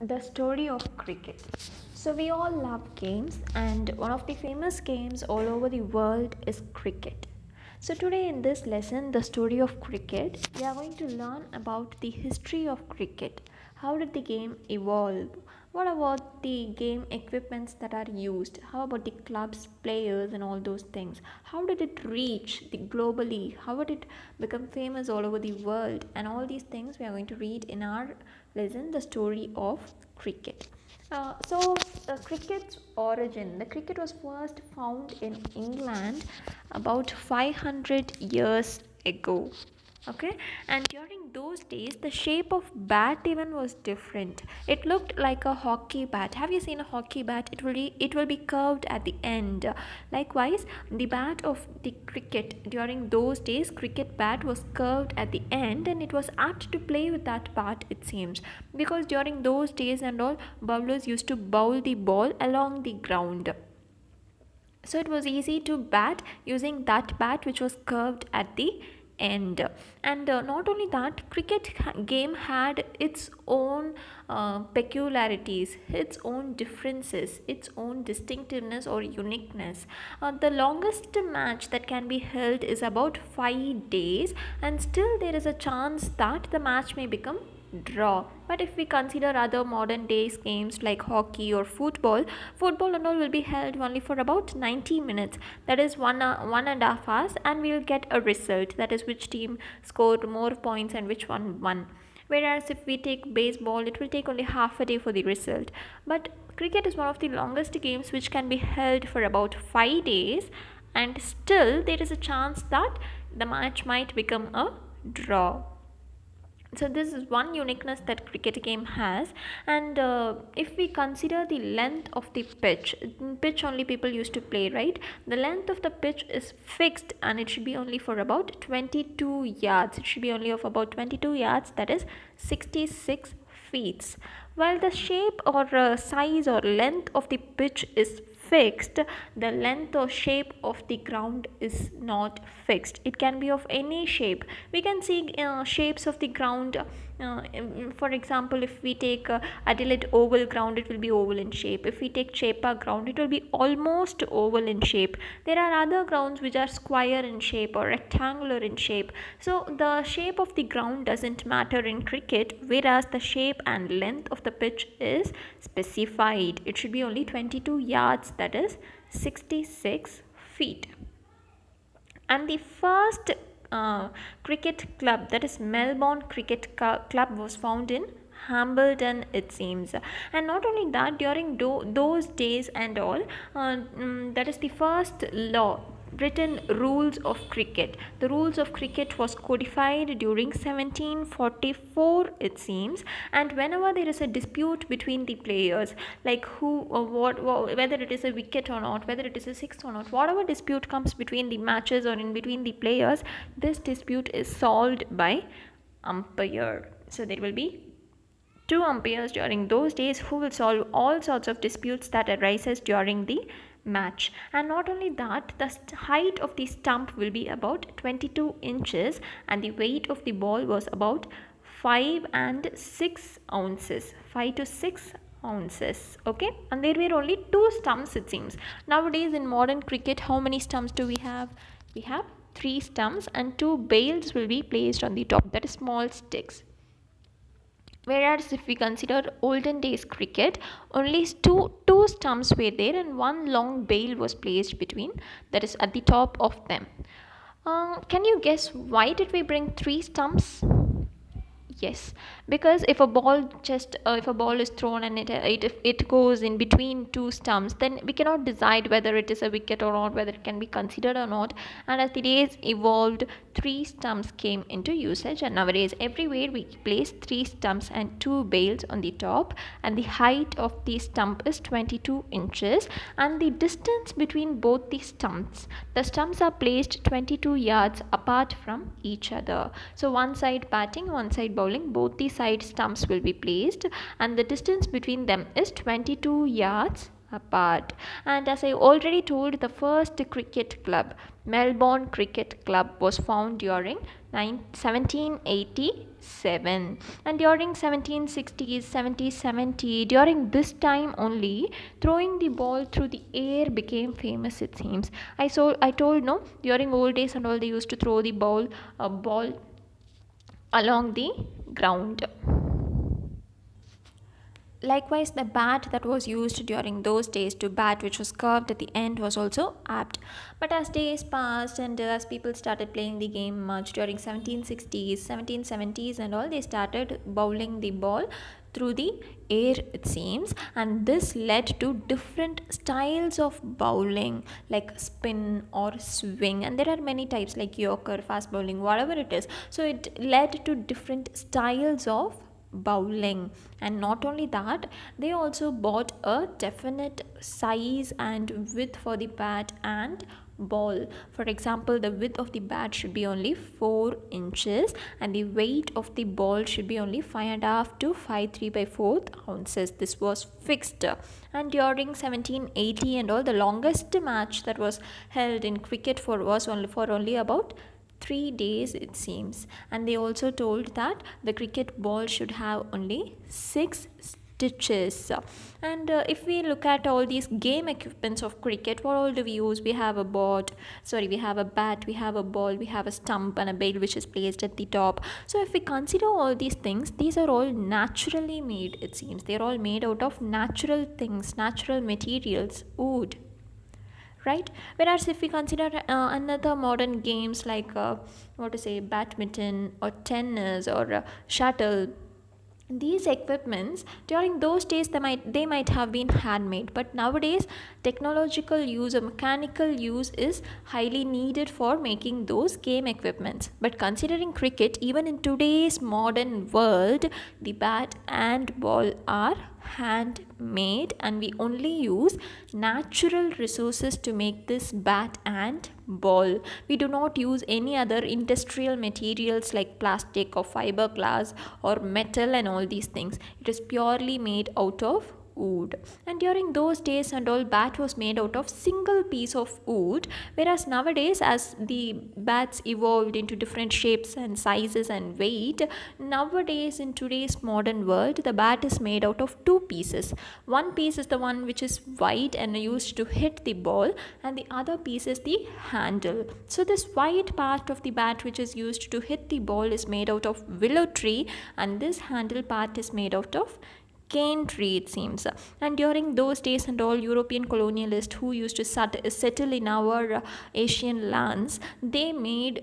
The story of cricket. So, we all love games, and one of the famous games all over the world is cricket. So, today in this lesson, the story of cricket, we are going to learn about the history of cricket. How did the game evolve? What about the game equipments that are used? How about the clubs, players, and all those things? How did it reach the globally? How did it become famous all over the world? And all these things we are going to read in our lesson, the story of cricket. Cricket's origin. The cricket was first found in England about 500 years ago. Okay, and during those days the shape of bat even was different. It looked like a hockey bat. Have you seen a hockey bat? It will be curved at the end. Likewise, the bat of the cricket during those days, cricket bat was curved at the end, and it was apt to play with that bat, it seems, because during those days and all, bowlers used to bowl the ball along the ground, so it was easy to bat using that bat which was curved at the end. And not only that, game had its own peculiarities, its own differences, its own distinctiveness or uniqueness. The longest match that can be held is about 5 days, and still there is a chance that the match may become draw. But if we consider other modern days games like hockey or football and all will be held only for about 90 minutes, that is 1.5 hours, and we will get a result, that is which team scored more points and which one won. Whereas if we take baseball, it will take only half a day for the result. But cricket is one of the longest games which can be held for about 5 days, and still there is a chance that the match might become a draw. So this is one uniqueness that cricket game has. And if we consider the length of the pitch only people used to play, right? The length of the pitch is fixed, and it should be only for about 22 yards. It should be only of about 22 yards, that is 66 feet. While the shape or size or length of the pitch is fixed, the length or shape of the ground is not fixed. It can be of any shape. We can see shapes of the ground. For example, if we take Adelaide oval ground, it will be oval in shape. If we take Chepa ground, it will be almost oval in shape. There are other grounds which are square in shape or rectangular in shape. So the shape of the ground doesn't matter in cricket, whereas the shape and length of the pitch is specified. It should be only 22 yards, that is 66 feet. And the first cricket club, that is Melbourne Cricket Club, was found in Hambledon, it seems. And not only that, during those days and all, that is the first law, written rules of cricket. The rules of cricket was codified during 1744, it seems. And whenever there is a dispute between the players, like who or whether it is a wicket or not, whether it is a six or not, whatever dispute comes between the matches or in between the players, this dispute is solved by umpire. So there will be two umpires during those days who will solve all sorts of disputes that arises during the match. And not only that, the height of the stump will be about 22 inches, and the weight of the ball was about 5 and 6 ounces, 5 to 6 ounces. Okay, and there were only two stumps, it seems. Nowadays in modern cricket, how many stumps do we have? We have three stumps, and two bails will be placed on the top, that is small sticks. Whereas if we consider olden days cricket, only two stumps were there, and one long bail was placed between, that is at the top of them. Can you guess why did we bring three stumps? Yes, because if a ball is thrown and it goes in between two stumps, then we cannot decide whether it is a wicket or not, whether it can be considered or not. And as the days evolved, three stumps came into usage, and nowadays everywhere we place three stumps and two bails on the top, and the height of the stump is 22 inches, and the distance between both the stumps are placed 22 yards apart from each other. So one side batting, one side bowling, both the side stumps will be placed, and the distance between them is 22 yards apart. And as I already told, the first cricket club, Melbourne Cricket Club, was found during 1787, and during 1760s, 1770, during this time only, throwing the ball through the air became famous, it seems. I told no, during old days and all, they used to throw the ball along the ground. Likewise, the bat that was used during those days to bat, which was curved at the end, was also apt. But as days passed and as people started playing the game much during 1760s, 1770s and all, they started bowling the ball through the air, it seems, and this led to different styles of bowling, like spin or swing, and there are many types like yorker, fast bowling, whatever it is. So it led to different styles of bowling. And not only that, they also bought a definite size and width for the bat and ball. For example, the width of the bat should be only 4 inches and the weight of the ball should be only 5.5 to 5.3 by 4th ounces. This was fixed. And during 1780 and all, the longest match that was held in cricket was only about 3 days, it seems. And they also told that the cricket ball should have only 6 stitches. And if we look at all these game equipments of cricket, what all do we use? We have a we have a bat, we have a ball, we have a stump and a bail which is placed at the top. So if we consider all these things, these are all naturally made, it seems. They're all made out of natural things, natural materials, wood, right? Whereas if we consider another modern games like badminton or tennis or shuttle, these equipments during those days they might have been handmade, but nowadays technological use or mechanical use is highly needed for making those game equipments. But considering cricket, even in today's modern world, the bat and ball are handmade and we only use natural resources to make this bat and ball. We do not use any other industrial materials like plastic or fiberglass or metal and all these things. It is purely made out of wood. And during those days and all, bat was made out of single piece of wood, whereas nowadays as the bats evolved into different shapes and sizes and weight, nowadays in today's modern world the bat is made out of two pieces. One piece is the one which is wide and used to hit the ball, and the other piece is the handle. So this wide part of the bat which is used to hit the ball is made out of willow tree, and this handle part is made out of cane tree, it seems. And during those days and all, European colonialists who used to settle in our Asian lands, they made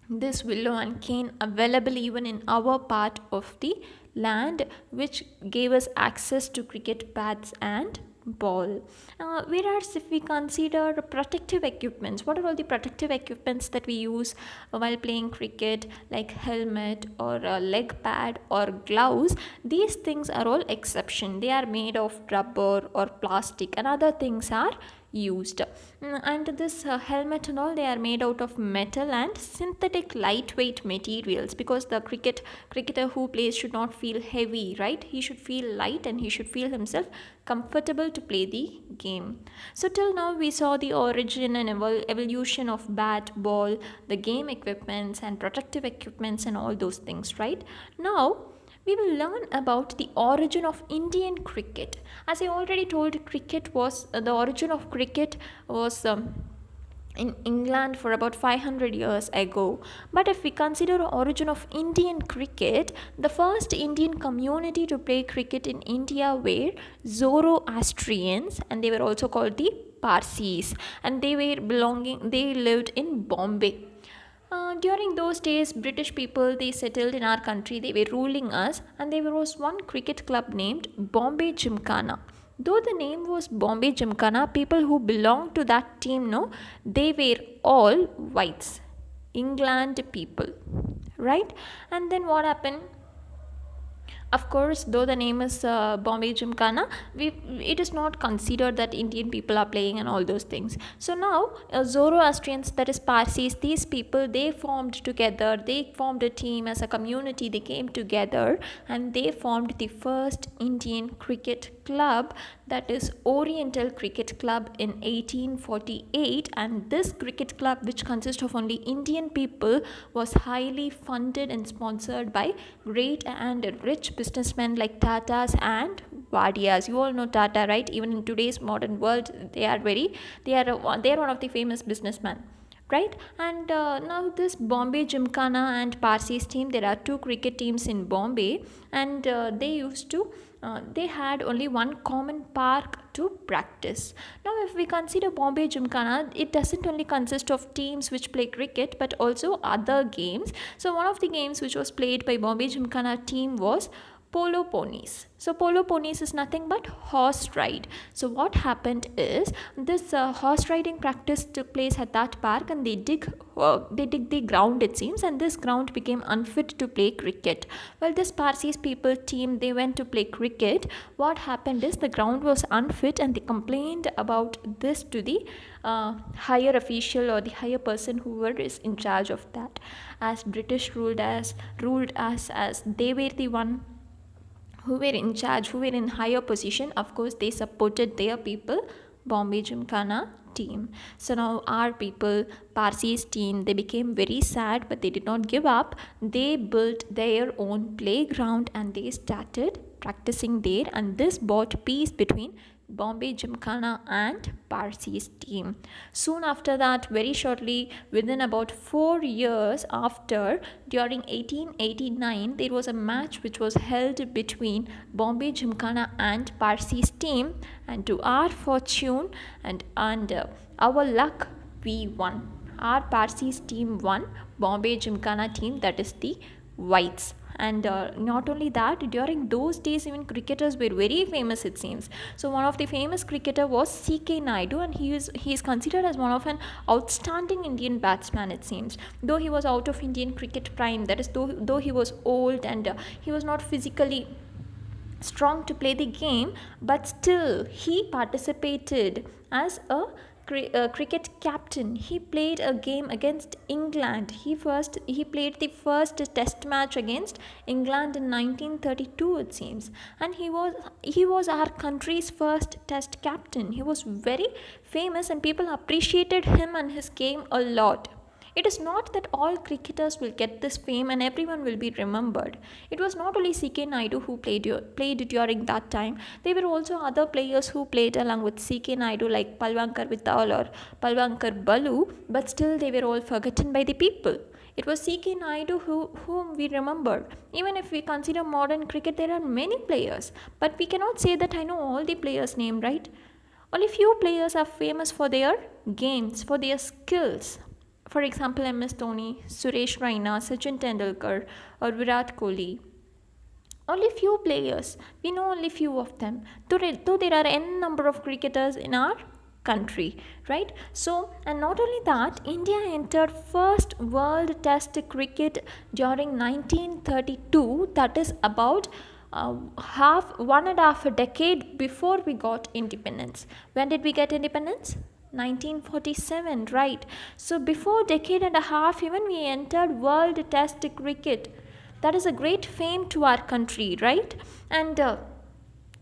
this willow and cane available even in our part of the land, which gave us access to cricket bats and ball. Whereas if we consider protective equipments, what are all the protective equipments that we use while playing cricket, like helmet or a leg pad or gloves? These things are all exception. They are made of rubber or plastic, and other things are used. And this helmet and all, they are made out of metal and synthetic lightweight materials, because the cricketer who plays should not feel heavy, right? He should feel light and he should feel himself comfortable to play the game. So till now we saw the origin and evolution of bat, ball, the game equipments and protective equipments and all those things, right? Now we will learn about the origin of Indian cricket. As I already told, the origin of cricket was in England for about 500 years ago. But if we consider the origin of Indian cricket, the first Indian community to play cricket in India were Zoroastrians, and they were also called the Parsis, and they lived in Bombay. During those days, British people, they settled in our country, they were ruling us, and there was one cricket club named Bombay Gymkhana. Though the name was Bombay Gymkhana, people who belonged to that team, they were all whites, England people, right? And then what happened? Of course, though the name is Bombay Gymkhana, it is not considered that Indian people are playing and all those things. So now, Zoroastrians, that is Parsis, these people, they formed together, they formed a team as a community, they came together and they formed the first Indian cricket club, that is Oriental Cricket Club, in 1848. And this cricket club, which consists of only Indian people, was highly funded and sponsored by great and rich businessmen like Tatas and Wadias. You all know Tata, right? Even in today's modern world, they are one of the famous businessmen, right? And now this Bombay Gymkhana and Parsis team, there are two cricket teams in Bombay, and they had only one common park to practice. Now, if we consider Bombay Gymkhana, it doesn't only consist of teams which play cricket but also other games. So, one of the games which was played by Bombay Gymkhana team was polo ponies. So polo ponies is nothing but horse ride. So what happened is this horse riding practice took place at that park, and they dig the ground, it seems, and this ground became unfit to play cricket. Well, this Parsis people team, they went to play cricket. What happened is the ground was unfit, and they complained about this to the higher official or the higher person who is in charge of that. As British ruled us as they were the one who were in charge, who were in higher position, of course they supported their people, Bombay Gymkhana team. So now our people, Parsis team, they became very sad, but they did not give up. They built their own playground and they started practicing there, and this brought peace between Bombay Gymkhana and Parsis team. Soon after that, very shortly, within about 4 years after, during 1889, there was a match which was held between Bombay Gymkhana and Parsis team, and to our fortune and our luck, we won. Our Parsis team won. Bombay Gymkhana team, that is the whites. And not only that, during those days even cricketers were very famous, it seems. So one of the famous cricketer was CK Naidu, and he is considered as one of an outstanding Indian batsman, it seems. Though he was out of Indian cricket prime, that is, though he was old and he was not physically strong to play the game, but still he participated as a cricket captain. He played a game against England. He played the first test match against England in 1932, it seems, and he was our country's first test captain. He was very famous and people appreciated him and his game a lot. It is not that all cricketers will get this fame and everyone will be remembered. It was not only CK Naidu who played during that time. There were also other players who played along with CK Naidu, like Palwankar Vittal or Palwankar Balu, but still they were all forgotten by the people. It was CK Naidu whom we remember. Even if we consider modern cricket, there are many players, but we cannot say that I know all the players' name, right? Only few players are famous for their games, for their skills. For example, MS Dhoni, Suresh Raina, Sachin Tendulkar, or Virat Kohli. Only few players. We know only few of them. Though there are n number of cricketers in our country, right? So, and not only that, India entered first World Test cricket during 1932. That is about one and a half a decade before we got independence. When did we get independence? 1947, right? So before decade and a half even we entered World Test cricket. That is a great fame to our country, right? And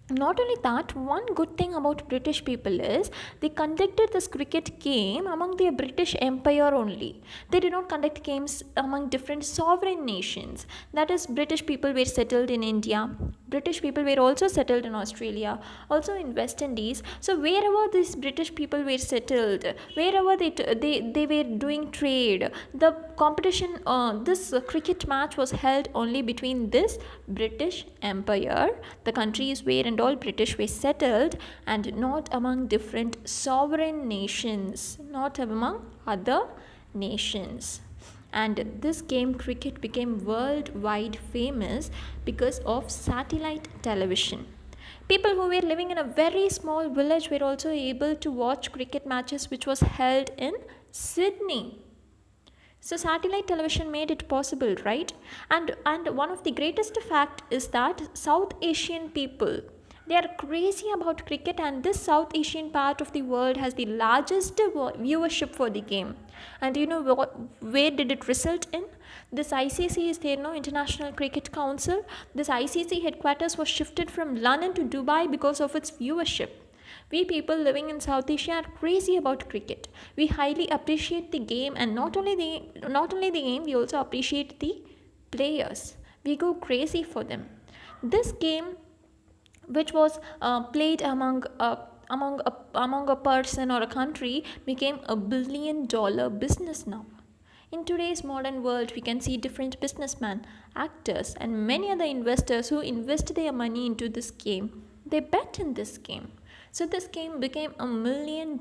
not only that, one good thing about British people is they conducted this cricket game among the British Empire only. They did not conduct games among different sovereign nations. That is, British people were settled in India. British people were also settled in Australia, also in West Indies. So wherever these British people were settled, wherever they were doing trade, the competition, this cricket match was held only between this British Empire, the countries where and all British were settled, and not among different sovereign nations, not among other nations. And this game cricket became worldwide famous because of satellite television. People who were living in a very small village were also able to watch cricket matches which was held in Sydney. So satellite television made it possible, right? And one of the greatest fact is that South Asian people, they are crazy about cricket, and this South Asian part of the world has the largest viewership for the game. And you know where did it result in? This ICC is there, no, International Cricket Council. This ICC headquarters was shifted from London to Dubai because of its viewership. We people living in South Asia are crazy about cricket. We highly appreciate the game, and not only the game, we also appreciate the players. We go crazy for them. This game, which was played among a person or a country, became $1 billion business now. In today's modern world, we can see different businessmen, actors, and many other investors who invest their money into this game. They bet in this game. So this game became $1 million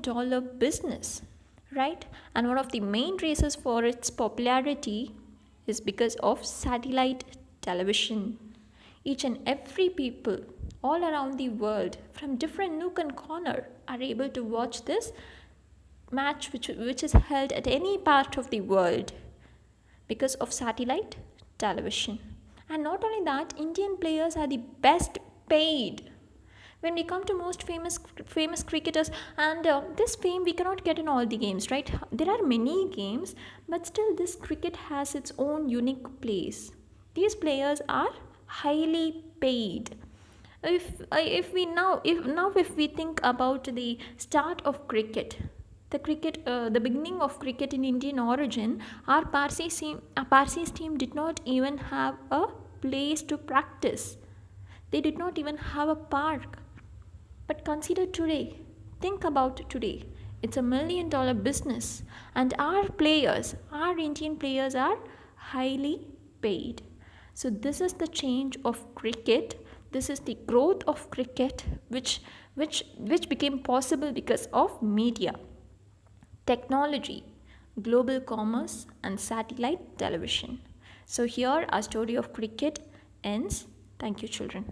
business, right? And one of the main reasons for its popularity is because of satellite television. Each and every people all around the world from different nook and corner are able to watch this match which is held at any part of the world because of satellite television. And not only that, Indian players are the best paid. When we come to most famous cricketers, and this fame we cannot get in all the games, right? There are many games, but still this cricket has its own unique place. These players are highly paid. If we think about the start of cricket, the beginning of cricket in Indian origin, our Parsis team did not even have a place to practice. They did not even have a park. But consider today, think about today. It's $1 million business, and our Indian players are highly paid. So this is the change of cricket. This is the growth of cricket, which became possible because of media, technology, global commerce, and satellite television. So here our story of cricket ends. Thank you, children.